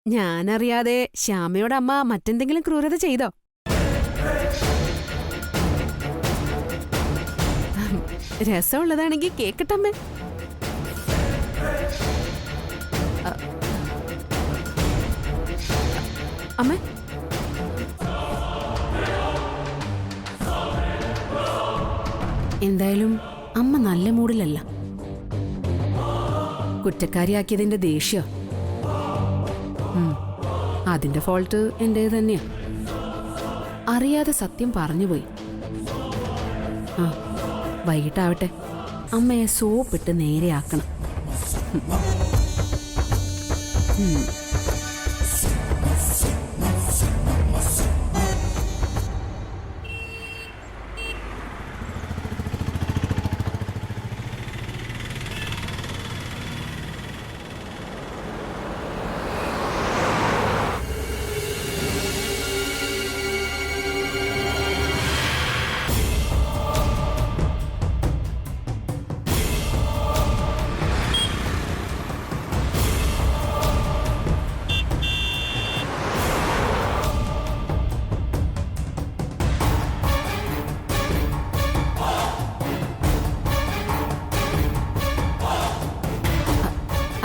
ഞാനറിയാതെ ശ്യാമയോട് അമ്മ മറ്റെന്തെങ്കിലും ക്രൂരത ചെയ്തോ? രസമുള്ളതാണെങ്കിൽ കേക്കട്ടമ്മേ. അമ്മേ, എന്തായാലും അമ്മ നല്ല മൂഡിലല്ല. കുറ്റക്കാരിയാക്കിയതിന്റെ ദേഷ്യം. അതിന്റെ ഫോൾട്ട് എന്റേത് തന്നെയാ. അറിയാതെ സത്യം പറഞ്ഞുപോയി. വൈകിട്ടാവട്ടെ, അമ്മയെ സോപ്പിട്ട് നേരെയാക്കണം.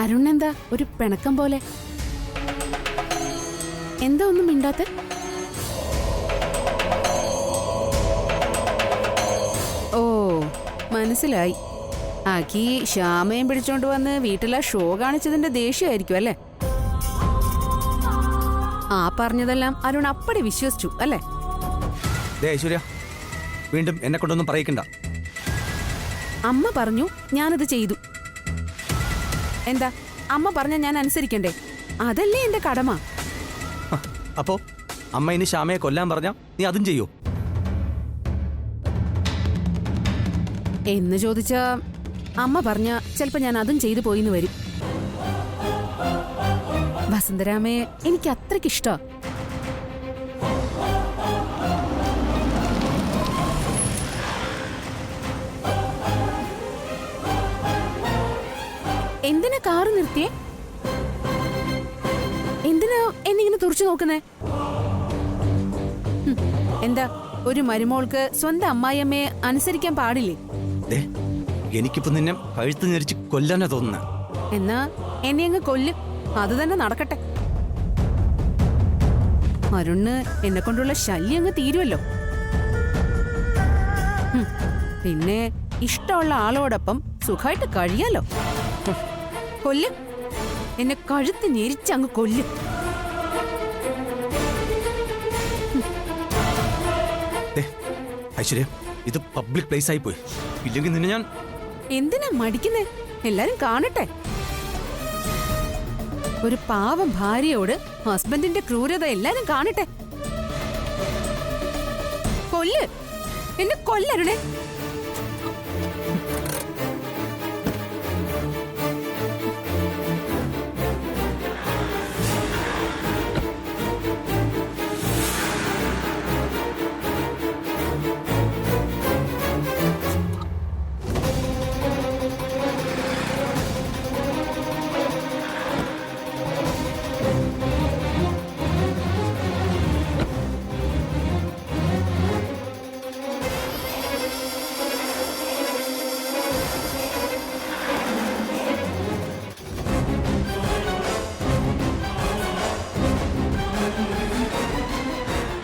അരുണെന്താ ഒരു പിണക്കം പോലെ? എന്താ ഒന്നും മിണ്ടാത്ത? ഓ, മനസ്സിലായി. ആക്കി ശ്യാമയും പിടിച്ചോണ്ട് വന്ന് വീട്ടിലെ ഷോ കാണിച്ചതിന്റെ ദേഷ്യമായിരിക്കും അല്ലേ? ആ പറഞ്ഞതെല്ലാം അരുൺ അപ്പടി വിശ്വസിച്ചു അല്ലേ? ഐശ്വര്യ, വീണ്ടും എന്നെ കൊണ്ടൊന്നും പറയിക്കണ്ട. അമ്മ പറഞ്ഞു, ഞാനത് ചെയ്തു. എന്താ അമ്മ പറഞ്ഞ ഞാൻ അനുസരിക്കണ്ടേ? അതല്ലേ എന്റെ കടമ. അപ്പോ അമ്മ ഇനി ശ്യാമയെ കൊല്ലാൻ പറഞ്ഞ നീ അതും ചെയ്യോ എന്ന് ചോദിച്ചാ അമ്മ പറഞ്ഞ ചിലപ്പോ ഞാൻ അതും ചെയ്തു പോയിന്ന് വരും. വസന്തരാമയെ എനിക്ക് അത്രയ്ക്കിഷ്ടാ. എന്തിനാ കാറ് നിർത്തിയേ? എന്തിനാ എന്നിങ്ങനെ തുറച്ചു നോക്കുന്നേ? എന്താ ഒരു മരുമോൾക്ക് സ്വന്തം അമ്മായിയമ്മയെ അനുസരിക്കാൻ പാടില്ലേ? എനിക്കിപ്പോ നിന്നെ കഴുത്ത് ഞെരിച്ച് കൊല്ലാനാ തോന്നുന്ന. എന്നാ എന്നെ അങ്ങ് കൊല്ലും, അത് തന്നെ നടക്കട്ടെ. അരുണ് എന്നെ കൊണ്ടുള്ള ശല്യം അങ്ങ് തീരുമല്ലോ. പിന്നെ ഇഷ്ടമുള്ള ആളോടൊപ്പം സുഖമായിട്ട് കഴിയാലോ. കൊല്ലും, എന്നെ കഴുത്ത് ഞെരിച്ചങ്ങ് കൊല്ലും. ഐശ്വര്യ, ഇത് പബ്ലിക് പ്ലേസ് ആയി പോയി. ഇല്ലെങ്കിൽ നിന്നെ ഞാൻ... എന്തിനാ മടിക്കുന്നേ? എല്ലാരും കാണട്ടെ. ഒരു പാവം ഭാര്യയോട് ഹസ്ബൻഡിന്റെ ക്രൂരത എല്ലാരും കാണട്ടെ. കൊല്ല്, എന്നെ കൊല്ലരുണേ.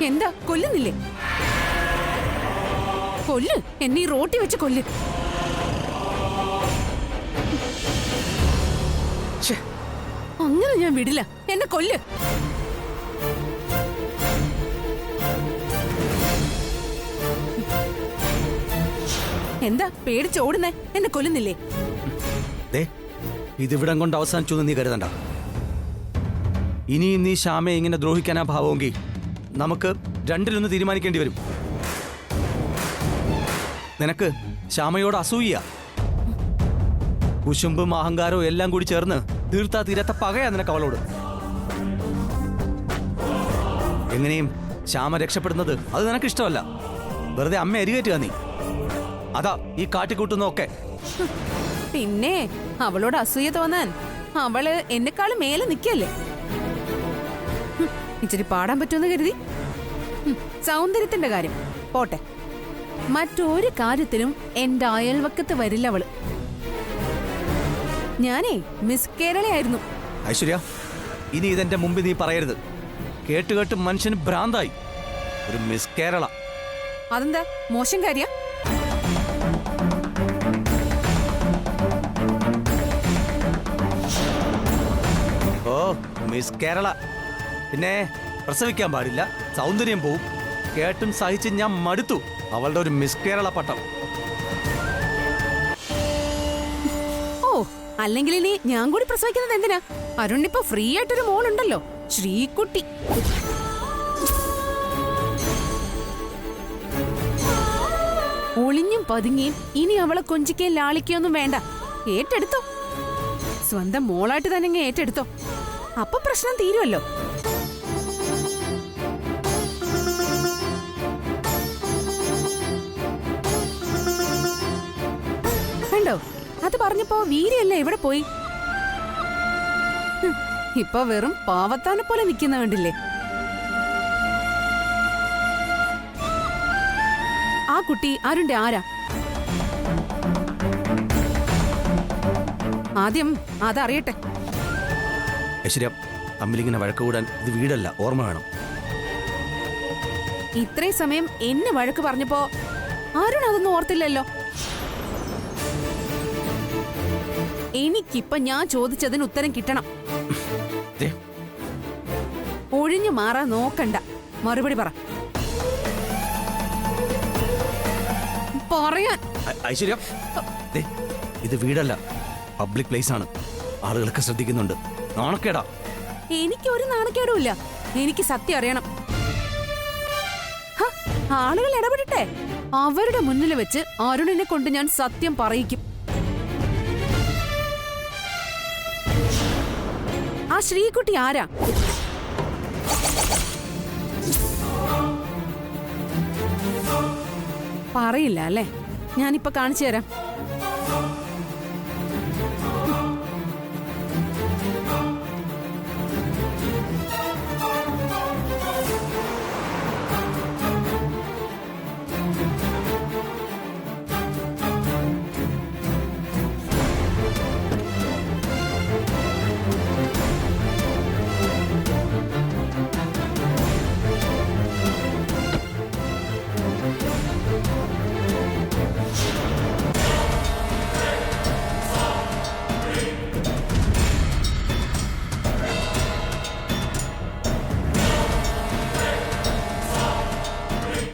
എന്താ കൊല്ലുന്നില്ലേ? കൊല്ല്, എന്നെ ഈ റോട്ടി വെച്ച് കൊല്ല്. അങ്ങനെ ഞാൻ വിടില്ല, എന്നെ കൊല്ല്. എന്താ പേടിച്ചോടുന്നേ? എന്നെ കൊല്ലുന്നില്ലേ? ഇതിവിടം കൊണ്ട് അവസാനിച്ചു നീ കരുതണ്ട. ഇനിയും നീ ശ്യാമയെ ഇങ്ങനെ ദ്രോഹിക്കാനാ ഭാവമെങ്കിൽ നമുക്ക് രണ്ടിലൊന്ന് തീരുമാനിക്കേണ്ടി വരും. നിനക്ക് ശ്യാമയോട് അസൂയ, കുശുമ്പും അഹങ്കാരവും എല്ലാം കൂടി ചേർന്ന് തീർത്താ തീരാത്ത പകയാ നിനക്ക് അവളോട്. എങ്ങനെയും ശ്യാമ രക്ഷപ്പെടുന്നത് അത് നിനക്ക് ഇഷ്ടമല്ല. വെറുതെ അമ്മ അരികേറ്റുക നീ. അതാ ഈ കാട്ടിക്കൂട്ടുന്നൊക്കെ. പിന്നെ അവളോട് അസൂയ തോന്നാൻ അവള് എന്നെക്കാളും മേലെ നിക്കല്ലേ. ഇച്ചിരി പാടാൻ പറ്റുമെന്ന് കരുതി. സൗന്ദര്യത്തിന്റെ കാര്യം പോട്ടെ, മറ്റൊരു കാര്യത്തിലും എന്റെ അയൽവക്കത്ത് വരില്ല അവള്. ഞാനേ മിസ് കേരളയായിരുന്നു. ഐശ്വര്യ, ഇനി ഇതെന്റെ മുമ്പിൽ നീ പറയരുത്. കേട്ട് കേട്ട് മനുഷ്യന് ഭ്രാന്തായി. ഒരു മിസ് കേരള. അതെന്താ മോശം കാര്യ? ഓ, മിസ് കേരള. പിന്നെ പ്രസവിക്കാൻ പാടില്ല, സൗന്ദര്യം പോവും. കേട്ടും സഹിച്ച് ഞാൻ മടുത്തു അവളുടെ ഒരു മിസ് കേരള പട്ടം. ഓ, അല്ലെങ്കിൽ ഇനി ഞാൻ കൂടി പ്രസവിക്കുന്നത് എന്തിനാ? അരുണിപ്പോ ഫ്രീ ആയിട്ടൊരു മോളുണ്ടല്ലോ, ശ്രീകുട്ടി. ഒളിഞ്ഞും പതുങ്ങിയും ഇനി അവളെ കൊഞ്ചിക്കുകയും ലാളിക്കുകയൊന്നും വേണ്ട. ഏറ്റെടുത്തോ, സ്വന്തം മോളായിട്ട് തന്നെ ഏറ്റെടുത്തോ. അപ്പൊ പ്രശ്നം തീരുമല്ലോ. കണ്ടോ, അത് പറഞ്ഞപ്പോ വീര്യല്ലേ എവിടെ പോയി? ഇപ്പൊ വെറും പാവത്താനെ പോലെ നിൽക്കുന്ന കണ്ടില്ലേ? ആ കുട്ടി അരുണിന്റെ ആരാ? ആദ്യം അതറിയട്ടെ. ഐശ്വര്യ, തമ്മിലിങ്ങനെ വഴക്ക് കൂടാൻ ഇത് വീടല്ല, ഓർമ്മ വേണം. ഇത്രയും സമയം എന്നെ വഴക്ക് പറഞ്ഞപ്പോ അരുൺ അതൊന്നും ഓർത്തില്ലല്ലോ. എനിക്കിപ്പൊ ഞാൻ ചോദിച്ചതിന് ഉത്തരം കിട്ടണം. ദേ, ഒഴിഞ്ഞു മാറാൻ നോക്കണ്ട, മറുപടി പറ. പറയാൻ ഐശ്വര്യ, ദേ, ഇത് വീടല്ല, പബ്ലിക് പ്ലേസ് ആണ്. ആളുകളൊക്കെ ശ്രദ്ധിക്കുന്നുണ്ട്. നാണക്കേടാ. എനിക്ക് ഒരു നാണക്കേടുമില്ല. എനിക്ക് സത്യം അറിയണം. ആളുകൾ ഇടപെടട്ടെ. അവരുടെ മുന്നിൽ വെച്ച് അരുണിനെ കൊണ്ട് ഞാൻ സത്യം പറയിക്കും. ആ ശ്രീകുട്ടി ആരാ? പറയില്ല അല്ലേ? ഞാനിപ്പൊ കാണിച്ചു തരാം.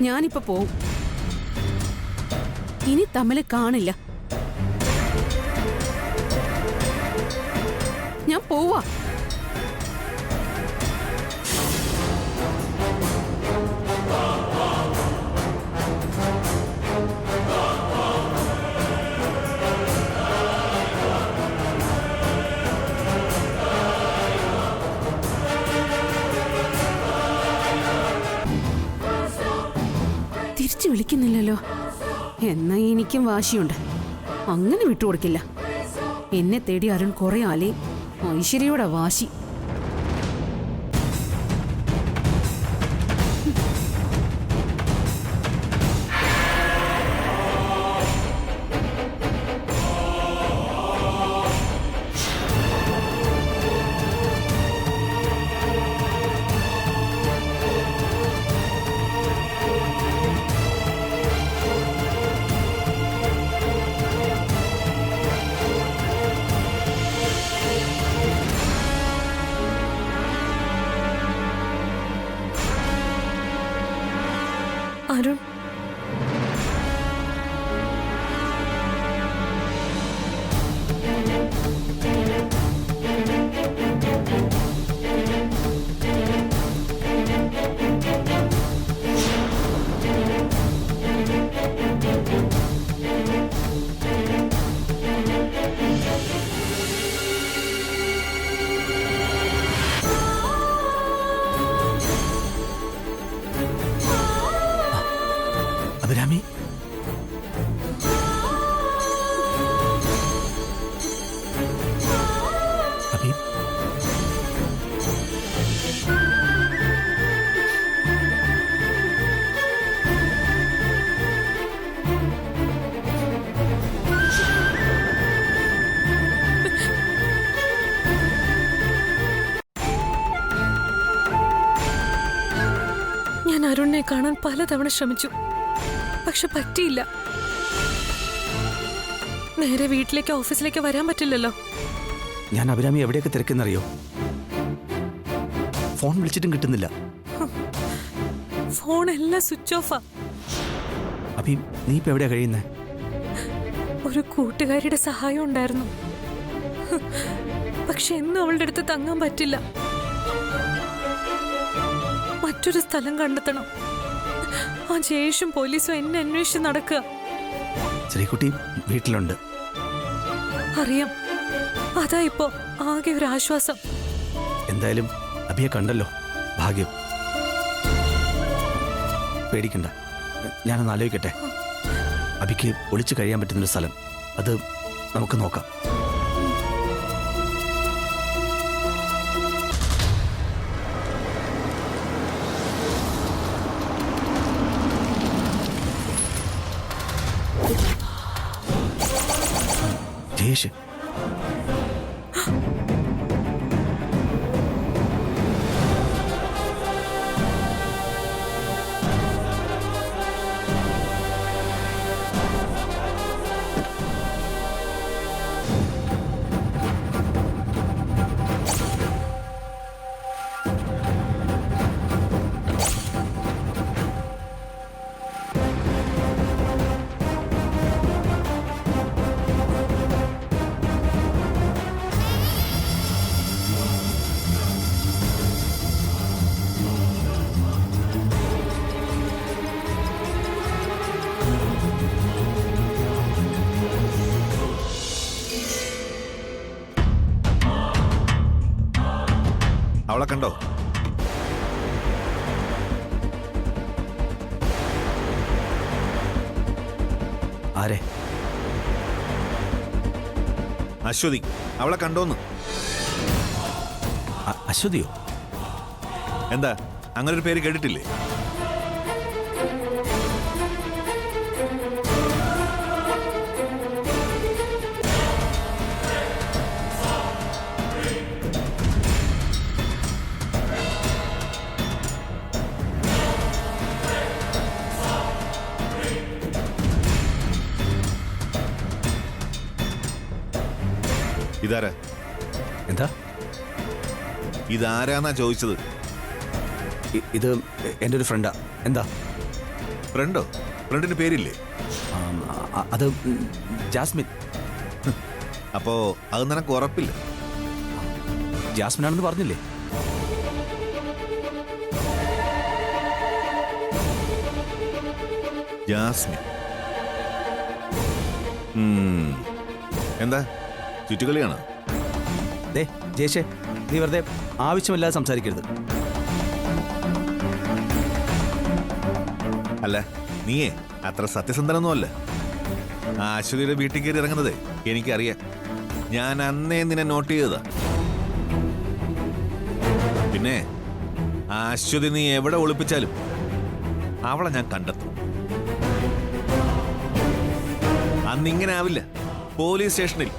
ഞാനിപ്പോ പോവും. ഇനി തമ്മില് കാണില്ല. ഞാൻ പോവാ. തിരിച്ചു വിളിക്കുന്നില്ലല്ലോ. എന്നാ എനിക്കും വാശിയുണ്ട്. അങ്ങനെ വിട്ടുകൊടുക്കില്ല. എന്നെ തേടി അരുൺ കുറെ ആലേ. ഐശ്വര്യയുടെ വാശി. അരുൺ, അരുണിനെ കാണാൻ പലതവണ ശ്രമിച്ചു, പക്ഷെ പറ്റിയില്ല. നേരെ വീട്ടിലേക്ക് ഓഫീസിലേക്ക് വരാൻ പറ്റില്ലല്ലോ. ഞാൻ അഭിരാമി എവിടെയൊക്കെ തിരക്കെന്നറിയോ? ഫോൺ വിളിച്ചിട്ടും കിട്ടുന്നില്ല. ഫോൺ എല്ലാം സ്വിച്ച് ഓഫാ. അഭി, നീ ഇപ്പൊ എവിടെയാ കഴിയുന്നേ? ഒരു കൂട്ടുകാരിയുടെ സഹായം ഉണ്ടായിരുന്നു, പക്ഷെ എന്നും അവളുടെ അടുത്ത് തങ്ങാൻ പറ്റില്ല. മറ്റൊരു സ്ഥലം കണ്ടെത്തണം. ആ ജയേഷും പോലീസും എന്നെ അന്വേഷിച്ച് നടക്കുക. ശ്രീകുട്ടി വീട്ടിലുണ്ട്. അറിയാം, അതാ ഇപ്പോ ആകെ ഒരു ആശ്വാസം. എന്തായാലും അഭിയെ കണ്ടല്ലോ, ഭാഗ്യം. പേടിക്കണ്ട, ഞാനൊന്ന് ആലോചിക്കട്ടെ. അഭിക്ക് ഒളിച്ചു കഴിയാൻ പറ്റുന്നൊരു സ്ഥലം, അത് നമുക്ക് നോക്കാം. ജയേഷ്, അവളെ കണ്ടോ? ആരെ? അശ്വതി, അവളെ കണ്ടോന്ന്. അശ്വതിയോ? എന്താ, അങ്ങനെ ഒരു പേര് കേട്ടിട്ടില്ലേ? ഇതാരാ? എന്താ? ഇതാരാന്നാ ചോദിച്ചത്. ഇത് എൻ്റെ ഒരു ഫ്രണ്ടാ. എന്താ? ഫ്രണ്ടോ? ഫ്രണ്ടിന് പേരില്ലേ? അത് ജാസ്മിൻ. അപ്പോ അത് നിനക്ക് ഉറപ്പില്ല? ജാസ്മിൻ ആണെന്ന് പറഞ്ഞില്ലേ? ജാസ്മിൻ. എന്താ, ചുറ്റുകളിയാണ്? ദേ ജയേഷേ, നീ വെറുതെ ആവശ്യമില്ലാതെ സംസാരിക്കരുത്. അല്ല, നീയേ അത്ര സത്യസന്ധനൊന്നും അല്ല. ആ അശ്വതിയുടെ വീട്ടിൽ കയറി ഇറങ്ങുന്നത് എനിക്കറിയാം. ഞാൻ അന്നേ നിന്നെ നോട്ട് ചെയ്തതാ. പിന്നെ ആ അശ്വതി നീ എവിടെ ഒളിപ്പിച്ചാലും അവളെ ഞാൻ കണ്ടെത്തും. അന്നിങ്ങനെ ആവില്ല. പോലീസ് സ്റ്റേഷനിൽ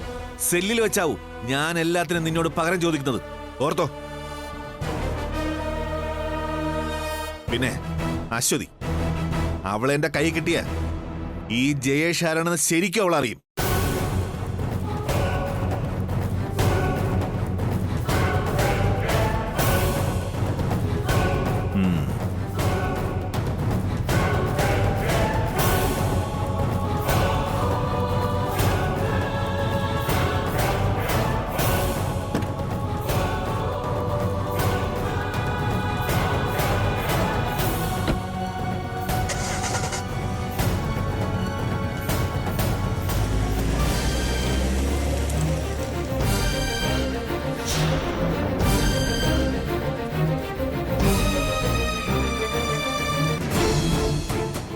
സെല്ലിൽ വെച്ചാവും ഞാൻ എല്ലാത്തിനും നിന്നോട് പകരം ചോദിക്കുന്നത്. ഓർത്തോ? പിന്നെ അശ്വതി, അവളെ എന്റെ കൈ കിട്ടിയ ഈ ജയേഷ് ആരാണെന്ന് ശരിക്കും അവൾ അറിയും.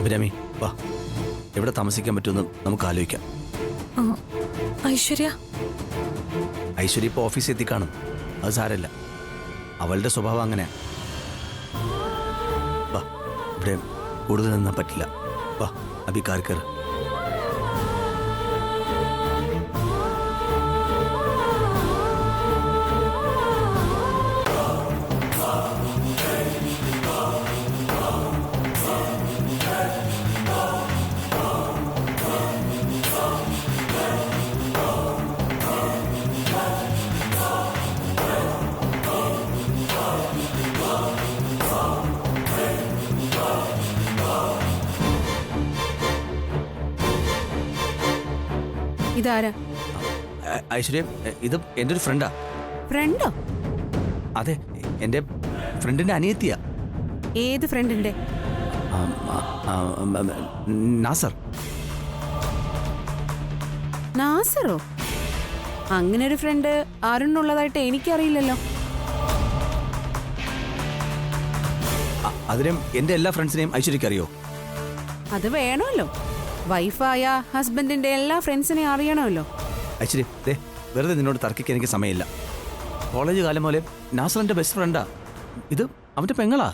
അഭിരാമി, വാ. എവിടെ താമസിക്കാൻ പറ്റുമെന്ന് നമുക്ക് ആലോചിക്കാം. ഐശ്വര്യ? ഐശ്വര്യ ഇപ്പോൾ ഓഫീസിൽ എത്തിക്കാണും. അത് സാരമില്ല, അവളുടെ സ്വഭാവം അങ്ങനെയാ. വാ, ഇവിടെ കൂടുതൽ നിന്നാൻ പറ്റില്ല. വാ അഭി, കാർ കയറ്. ഇതാരാ? ഐശ്വര്യ, ഇത് എൻ്റെ ഒരു ഫ്രണ്ടാ. ഫ്രണ്ടോ? അതെ, എൻ്റെ ഫ്രണ്ടിൻ്റെ അനിയത്തിയാ. ഏത് ഫ്രണ്ടിന്റെ? നാസർ. നാസറോ? അങ്ങനെ ഒരു ഫ്രണ്ട് ആരുന്നുള്ളതായിട്ട് എനിക്കറിയില്ലല്ലോ. അതിനും എൻ്റെ എല്ലാ ഫ്രണ്ട്സിനെയും ഐശ്വര്യക്ക് അറിയോ? അത് വേണമല്ലോ. വൈഫായ ഹസ്ബൻഡിന്റെ എല്ലാ ഫ്രണ്ട്സിനെയും അറിയണമല്ലോ. ഐശ്വര്യ, ദേ വെറുതെ നിന്നോട് തർക്കിക്കാൻ എനിക്ക് സമയമില്ല. കോളേജ് കാലം പോലെ നാസറിന്റെ ബെസ്റ്റ് ഫ്രണ്ടാ. ഇത് അവന്റെ പെങ്ങളാ.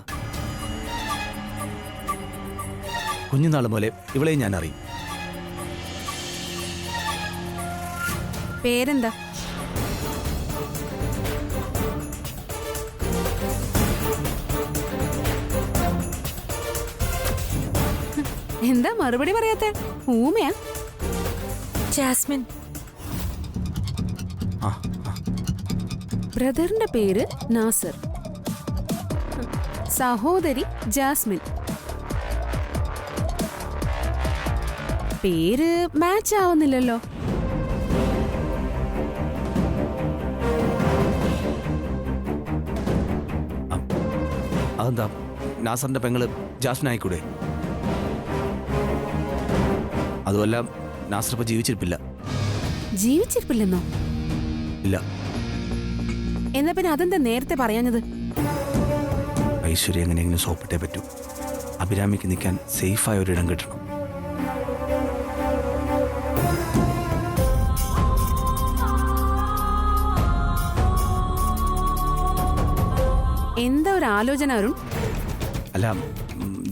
കുഞ്ഞുനാൾ പോലെ ഇവളെയും ഞാൻ അറിയും. പേരെന്താ? എന്താ മറുപടി പറയാത്തെ? ഊമയാ? ജാസ്മിൻ. ആ, ആ. ബ്രദറിന്റെ പേര് നാസർ, സഹോദരി ജാസ്മിൻ. പേര് മാച്ച് ആവുന്നില്ലല്ലോ. അതെന്താ, നാസറിന്റെ പെങ്ങള് ജാസ്മിൻ ആയിക്കൂടെ? അതുമല്ല, നാസർ ഇപ്പൊ ജീവിച്ചിരിപ്പില്ല. ജീവിച്ചിരിപ്പില്ലെന്നോ? ഇല്ല. എന്നാ പിന്നെ അതെന്താ നേരത്തെ പറയാഞ്ഞത്? ഐശ്വര്യ എങ്ങനെയെങ്കിലും സോപ്പിട്ടേ പറ്റൂ. അഭിരാമിക്ക് നിൽക്കാൻ സേഫായ ഒരിടം കിട്ടണം. എന്താ ഒരു ആലോചന അരുൺ? അല്ല,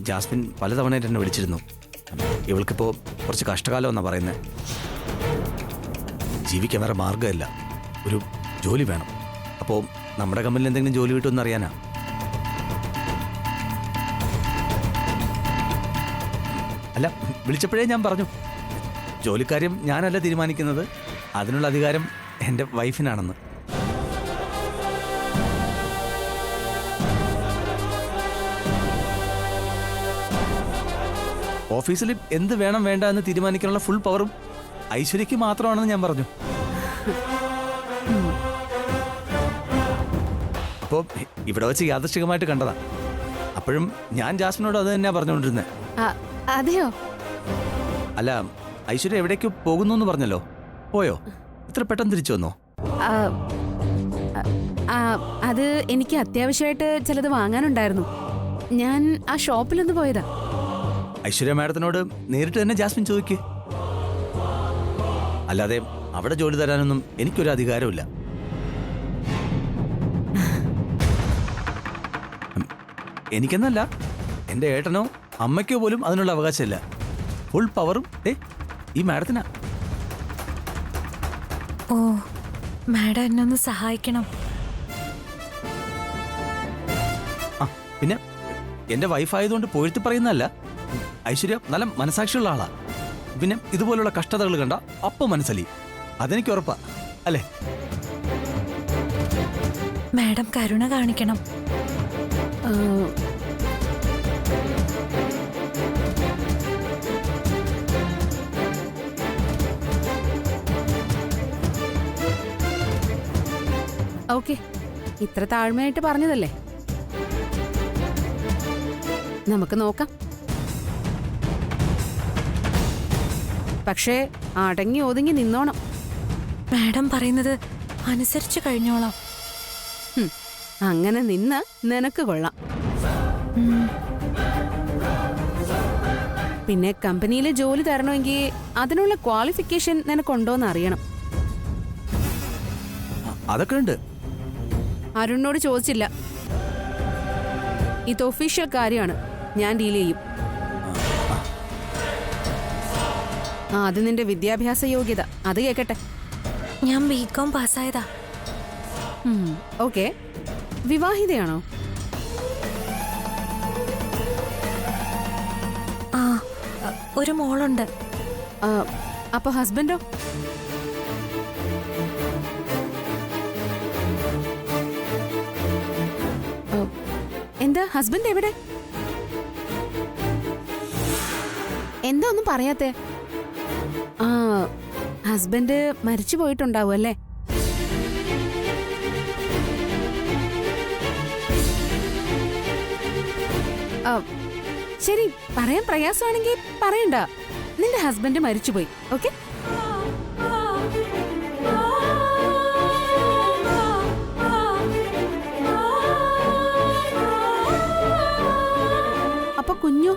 ജാസ്മിൻ പലതവണയായിട്ട് എന്നെ വിളിച്ചിരുന്നു. ഇവൾക്കിപ്പോൾ കുറച്ച് കഷ്ടകാലം എന്നാണ് പറയുന്നത്. ജീവിക്കാൻ വേറെ മാർഗ്ഗമില്ല, ഒരു ജോലി വേണം. അപ്പോൾ നമ്മുടെ കമ്പനിയിൽ എന്തെങ്കിലും ജോലി കിട്ടുമെന്ന് അറിയാനാ. അല്ല, വിളിച്ചപ്പോഴേ ഞാൻ പറഞ്ഞു, ജോലിക്കാര്യം ഞാനല്ല തീരുമാനിക്കുന്നത്, അതിനുള്ള അധികാരം എൻ്റെ വൈഫിനാണെന്ന്. ഓഫീസിൽ എന്ത് വേണം വേണ്ട എന്ന് തീരുമാനിക്കാനുള്ള ഫുൾ പവറും ഐശ്വര്യക്ക് മാത്രമാണെന്ന് ഞാൻ പറഞ്ഞു. അപ്പോൾ ഇവിടെ വെച്ച് യാദൃശ്ചികമായിട്ട് കണ്ടതാ. അപ്പോഴും ഞാൻ ജാസ്മിനോട് അത് തന്നെയാ പറഞ്ഞുകൊണ്ടിരുന്നത്. അതെയോ? അല്ല, ഐശ്വര്യ എവിടേക്ക് പോകുന്നു എന്ന് പറഞ്ഞല്ലോ, പോയോ? ഇത്ര പെട്ടെന്ന് തിരിച്ചു വന്നോ? അത് എനിക്ക് അത്യാവശ്യമായിട്ട് ചിലത് വാങ്ങാനുണ്ടായിരുന്നു. ഞാൻ ആ ഷോപ്പിലൊന്ന് പോയതാ. ഐശ്വര്യ മാഡത്തിനോട് നേരിട്ട് തന്നെ ജാസ്മിൻ ചോദിക്ക്. അല്ലാതെ അവിടെ ജോലി തരാനൊന്നും എനിക്കൊരു അധികാരമില്ല. എനിക്കെന്നല്ല, എൻ്റെ ഏട്ടനോ അമ്മയ്ക്കോ പോലും അതിനുള്ള അവകാശമില്ല. ഫുൾ പവറും ഈ മാഡത്തിനാ. ഓ, മാഡം എന്നെ ഒന്ന് സഹായിക്കണം. ആ, പിന്നെ എൻ്റെ വൈഫായതുകൊണ്ട് പോഴ്ത്തി പറയുന്നതല്ല. ഐശ്വര്യ നല്ല മനസാക്ഷിയുള്ള ആളാ. പിന്നെ ഇതുപോലുള്ള കഷ്ടതകൾ കണ്ട അപ്പം മനസ്സലി. അതെനിക്ക് ഉറപ്പാ, അല്ലേ? മാഡം കരുണ കാണിക്കണം. ഓക്കെ, ഇത്ര താഴ്മയായിട്ട് പറഞ്ഞതല്ലേ, നമുക്ക് നോക്കാം. പക്ഷേ അടങ്ങി ഒതുങ്ങി നിന്നോണം. മാഡം പറയുന്നത് അനുസരിച്ച് കഴിഞ്ഞോളാം. അങ്ങനെ നിന്ന് നിനക്ക് കൊള്ളാം. പിന്നെ കമ്പനിയിൽ ജോലി തരണമെങ്കിൽ അതിനുള്ള ക്വാളിഫിക്കേഷൻ നിനക്കുണ്ടോന്ന് അറിയണം. അതൊക്കെ ഉണ്ട്. അരുണിനോട് ചോദിച്ചില്ല. ഇത് ഒഫീഷ്യൽ കാര്യമാണ്, ഞാൻ ഡീൽ ചെയ്യും. അത് നിന്റെ വിദ്യാഭ്യാസ യോഗ്യത, അത് കേക്കട്ടെ. ഞാൻ ബികോം പാസ്സായതാ. ഓക്കെ. വിവാഹിതയാണോ? ആ, ഒരു മോളുണ്ട്. അപ്പൊ ഹസ്ബൻഡോ? എന്താ ഹസ്ബൻഡ് എവിടെ? എന്താ ഒന്നും പറയാത്തെ? ഹസ്ബൻഡ് മരിച്ചു പോയിട്ടുണ്ടാവും അല്ലേ? ആ, ശരി, പറയാൻ പ്രയാസമാണെങ്കിൽ പറയണ്ട. നിന്റെ ഹസ്ബൻഡ് മരിച്ചുപോയി. ഓക്കെ? അപ്പൊ കുഞ്ഞു